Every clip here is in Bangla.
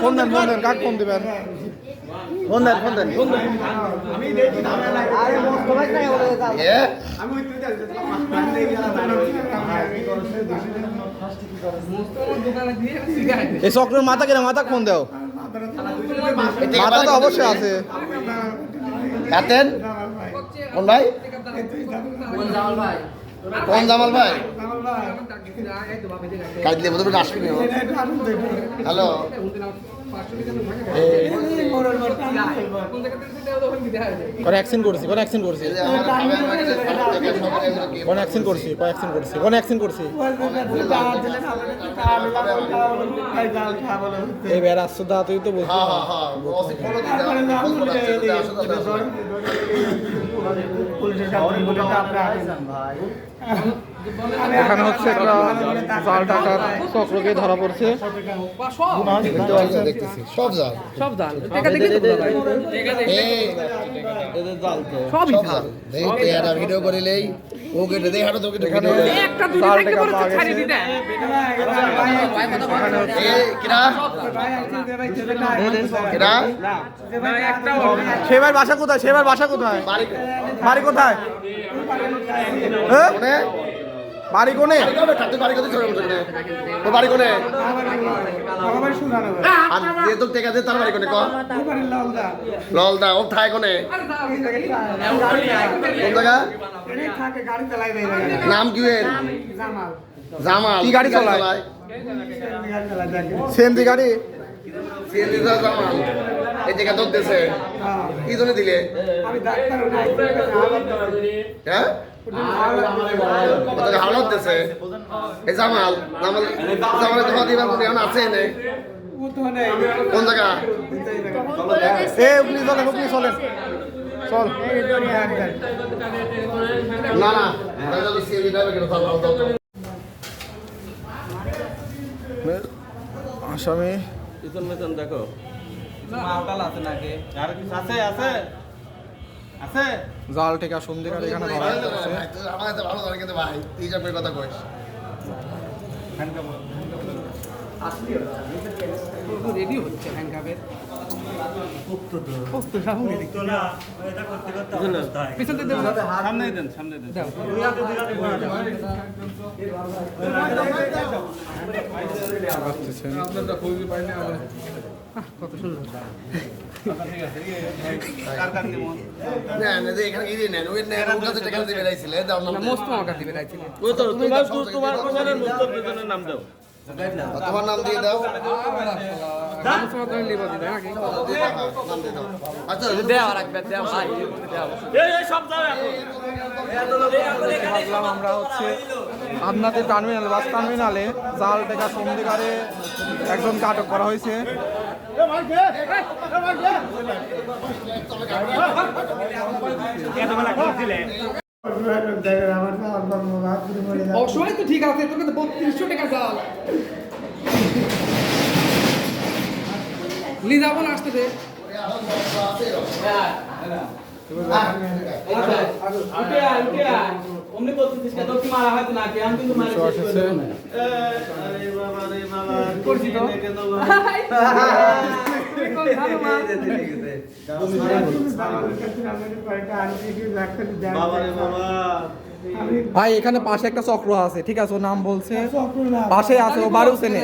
ফোন দেন কাক ফোন দিবেন ফোন দেন আমি দেখি না আরে মোস্ত ভাই না বলে আমি ওই তুই এই চক্রের মাথা কেন মাথা ফোন দাও মাথা তো অবশ্যই আছে কাতেন কোন ভাই কোন জামাল ভাই কাটলে বলতে আসবি হ্যালো কোন অ্যাকশন করছি এবার আসছো দা তুই তো বলছিস এখানে হচ্ছে একটা জাল টাকার চক্রকে ধরা পড়ছে সব জাল ভিডিও করিলেই ওকে দেখানো তোকে সেবার বাসা কোথায় বাড়ি কোথায় বাড়ি কোনে বাড়ি কোনে তার বাড়ি কোনে ললদা ও থায় কোনে কোন জায়গা নাম কি জামাল কি গাড়ি চালায় সিএনজি গাড়ি জামাল এই জায়গা দোক দিয়েছে কি জন্য দিলে হ্যাঁ হাওলাত দিয়েছে এই জামাল তোমার দিবার মনে এখন আছে এনে কোন জায়গা চলেন চল না আসামি দেখো জাল টেকা সন্ধিকার এখানে ভাই তুই যাবে কথা কইস রেডি হচ্ছে হ্যান্ডকাপের সামনে দেন কত সুন্দর তোমার নাম দিয়ে দাও আমরা হচ্ছে আপনাদের টার্মিনাল বাস টার্মিনালে জাল টেকা সন্ধিকারে একজনকে আটক করা হয়েছে অসময় তো ঠিক আছে তোকে তো 3200 টাকা জাল লি যাবো না আসতে দে ভাই এখানে পাশে একটা চক্র আছে ঠিক আছে ও নাম বলছে পাশে আছে ও বাড়িও চেনে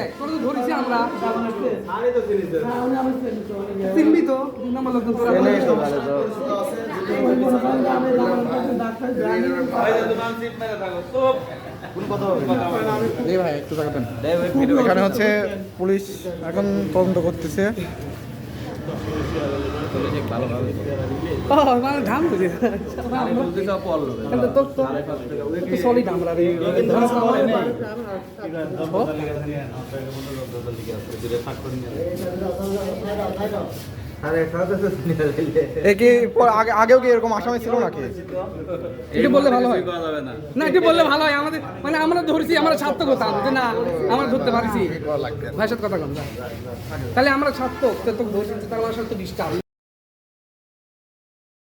ভাই একটু দেখাবেন এখানে হচ্ছে পুলিশ এখন তদন্ত করতেছে ঘাম সলিড আমরা আগেও কি এরকম আসামি ছিল নাকি এটা বললে ভালো হয় না এটা বললে ভালো হয় আমাদের মানে আমরা ধরছি আমরা ছাত্র করতাম যে না আমরা ধরতে পারছি ভাইয়ের সাথে কথা কম তাহলে আমরা ছাত্র তো ধরছি তাহলে আমার সাথে ডিস্টার্ব